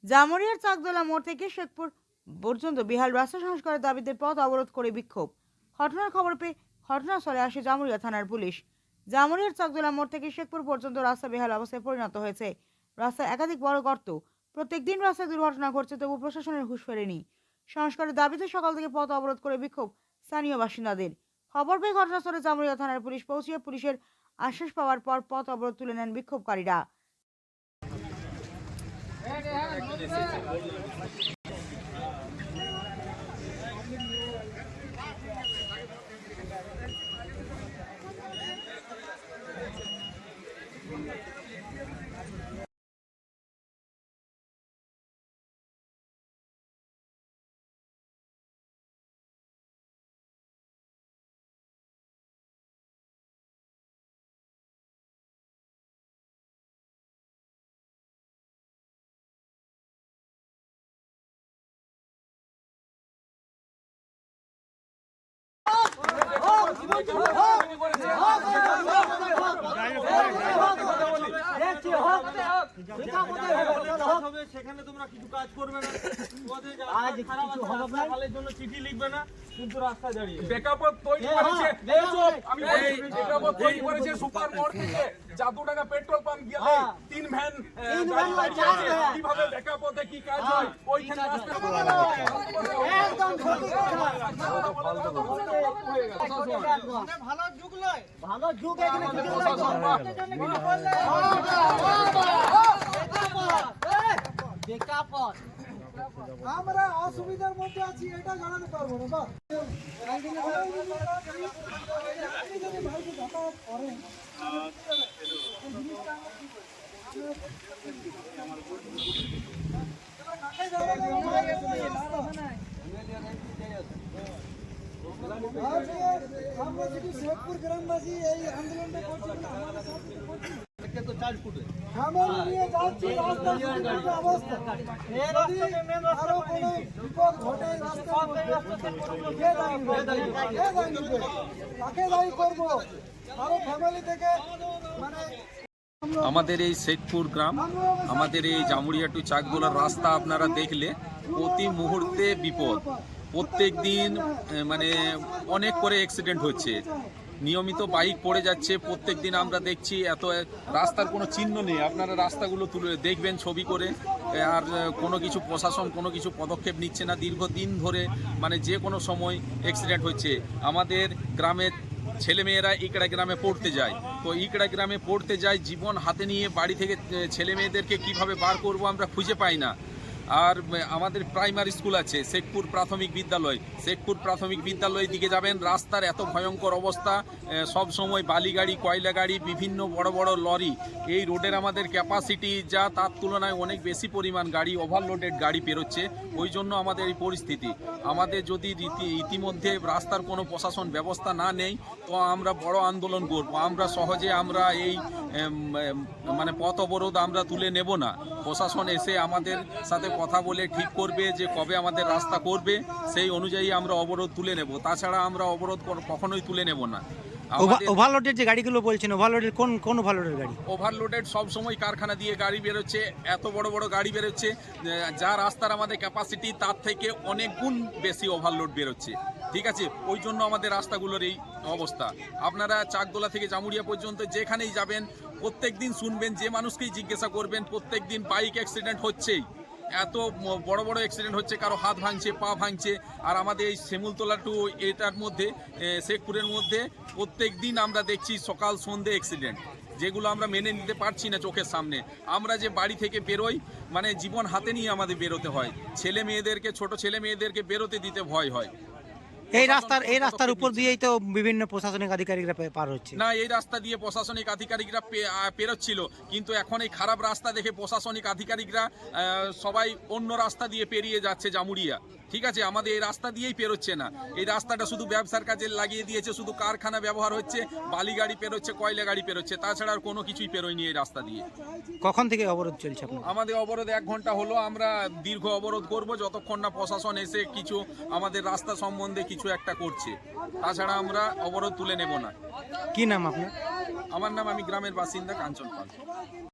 জামুরিয়ার চাকদোলা মোড় থেকে শেখপুর পর্যন্ত বিহাল রাস্তা সংস্কারের দাবিতে পথ অবরোধ করে বিক্ষোভ। ঘটনার খবর পেয়ে ঘটনাস্থলে আসে জামুরিয়া থানার পুলিশ। জামুরিয়ার চাকদোলা মোড় থেকে শেখপুর পর্যন্ত রাস্তা বেহাল অবস্থায় পরিণত হয়েছে। রাস্তায় একাধিক বড় গর্ত। প্রত্যেক দিন রাস্তায় দুর্ঘটনা ঘটছে, তবু প্রশাসনের হুঁশ ফেরেনি। সংস্কারের দাবিতে সকাল থেকে পথ অবরোধ করে বিক্ষোভ স্থানীয় বাসিন্দাদের। খবর পেয়ে ঘটনাস্থলে জামুরিয়া থানার পুলিশ পৌঁছিয়ে পুলিশের আশ্বাস পাওয়ার পর পথ অবরোধ তুলে নেন বিক্ষোভকারীরা। সেখানে তোমরা কিছু কাজ করবে না, জন্য চিঠি লিখবে না, কিন্তু রাস্তা দাঁড়িয়ে প্রেক্ষাপট তৈরি করেছে। আমি প্রেক্ষাপট তৈরি করেছে সুপার মোড় থেকে জাদুডাঙ্গা পেট্রোল পাম্প গিয়ে 3 ভ্যান গাড়ি দাঁড়িয়ে আছে। কিভাবে প্রেক্ষাপটে কি কাজ হয় ওইখানে রাস্তা একদম ভালো যুগ নয়, ভালো যুগ এখানে কিছু আমরা অসুবিধার মধ্যে আছি, এটা জানাতে পারবো না। আমরা যদি শেখপুর গ্রামবাসী এই আন্দোলনটা করছি, আমাদের এই শেখপুর গ্রাম, আমাদের এই জামুরিয়া টু চাকদোলার রাস্তা আপনারা দেখলে প্রতি মুহূর্তে বিপদ। প্রত্যেক দিন মানে অনেক করে অ্যাক্সিডেন্ট হচ্ছে, নিয়মিত বাইক পড়ে যাচ্ছে। প্রত্যেক দিন আমরা দেখছি এত রাস্তার কোনো চিহ্ন নেই। আপনারা রাস্তাগুলো তুলে দেখবেন ছবি করে, আর কোনো কিছু প্রশাসন কোনো কিছু পদক্ষেপ নিচ্ছে না। দীর্ঘদিন ধরে মানে যে কোনো সময় অ্যাক্সিডেন্ট হচ্ছে। আমাদের গ্রামের ছেলেমেয়েরা ইকড়া গ্রামে পড়তে যায়, তো ইকড়া গ্রামে পড়তে যায়, জীবন হাতে নিয়ে বাড়ি থেকে ছেলে মেয়েদেরকে কীভাবে বার করব আমরা খুঁজে পাই না। আর আমাদের প্রাইমারি স্কুল আছে শেখপুর প্রাথমিক বিদ্যালয়, শেখপুর প্রাথমিক বিদ্যালয়ের দিকে যাবেন, রাস্তার এত ভয়ঙ্কর অবস্থা। সব সময় বালি গাড়ি, কয়লা গাড়ি, বিভিন্ন বড় বড় লরি। এই রোডের আমাদের ক্যাপাসিটি যা, তার তুলনায় অনেক বেশি পরিমাণ গাড়ি, ওভারলোডেড গাড়ি পেরোচ্ছে। ওই জন্য আমাদের এই পরিস্থিতি। আমাদের যদি ইতিমধ্যে রাস্তার কোনো প্রশাসন ব্যবস্থা না নেই, তো আমরা বড় আন্দোলন করব। আমরা সহজে আমরা এই মানে পথ অবরোধ আমরা তুলে নেব না। প্রশাসন এসে আমাদের সাথে কথা বলে ঠিক করবে যে কবে আমাদের রাস্তা করবে, সেই অনুযায়ী আমরা অবরোধ তুলে নেব। তাছাড়া আমরা অবরোধ কখনোই তুলে নেব না। ওভারলোডের যে গাড়িগুলো বলছেন, ওভারলোডের কোন ওভারলোডের গাড়ি? ওভারলোডেড সব সময় কারখানা দিয়ে গাড়ি বেরোচ্ছে, এত বড় বড় গাড়ি বেরোচ্ছে, যা রাস্তার আমাদের ক্যাপাসিটি তার থেকে অনেক গুণ বেশি ওভারলোড বেরোচ্ছে। ঠিক আছে, ওই জন্য আমাদের রাস্তাগুলোর এই অবস্থা। আপনারা চাকদোলা থেকে জামুরিয়া পর্যন্ত যেখানেই যাবেন, প্রত্যেক দিন শুনবেন, যে মানুষকেই জিজ্ঞাসা করবেন, প্রত্যেক দিন বাইক অ্যাক্সিডেন্ট হচ্ছেই। এত বড় বড় অ্যাক্সিডেন্ট হচ্ছে, কারো হাত ভাঙছে, পা ভাঙছে। আর আমাদের এই শিমুলতলা টু এটার মধ্যে, শেখপুরের মধ্যে প্রত্যেক দিন আমরা দেখছি সকাল সন্ধ্যে অ্যাক্সিডেন্ট, যেগুলো আমরা মেনে নিতে পারছি না চোখের সামনে। আমরা যে বাড়ি থেকে বেরোই, মানে জীবন হাতে নিয়ে আমাদের বেরোতে হয়। ছেলে মেয়েদেরকে, ছোট ছেলে মেয়েদেরকে বেরোতে দিতে ভয় হয়। এই রাস্তার উপর দিয়েই তো বিভিন্ন প্রশাসনিক আধিকারিকরা পার হচ্ছে। না, এই রাস্তা দিয়ে প্রশাসনিক আধিকারিকরা পেরোচ্ছিল, কিন্তু এখন এই খারাপ রাস্তা দেখে প্রশাসনিক আধিকারিকরা সবাই অন্য রাস্তা দিয়ে পেরিয়ে যাচ্ছে জামুরিয়া। ঠিক আছে, আমাদের এই রাস্তা দিয়েই পেরোচ্ছে না। এই রাস্তাটা শুধু ব্যবসার কাজে লাগিয়ে দিয়েছে, শুধু কারখানা ব্যবহার হচ্ছে, বালি গাড়ি পেরোচ্ছে, কয়লা গাড়ি পেরোচ্ছে, তাছাড়া আর কোনো কিছুই পেরোয়নি এই রাস্তা দিয়ে। কখন থেকে অবরোধ চলছে আপনার? আমাদের অবরোধ 1 ঘন্টা হলো। আমরা দীর্ঘ অবরোধ করব যতক্ষণ না প্রশাসন এসে কিছু আমাদের রাস্তা সম্বন্ধে কিছু একটা করছে। তাছাড়া আমরা অবরোধ তুলে নেব না। কি নাম আপনার? আমার নাম, আমি গ্রামের বাসিন্দা কাঞ্চন পাল।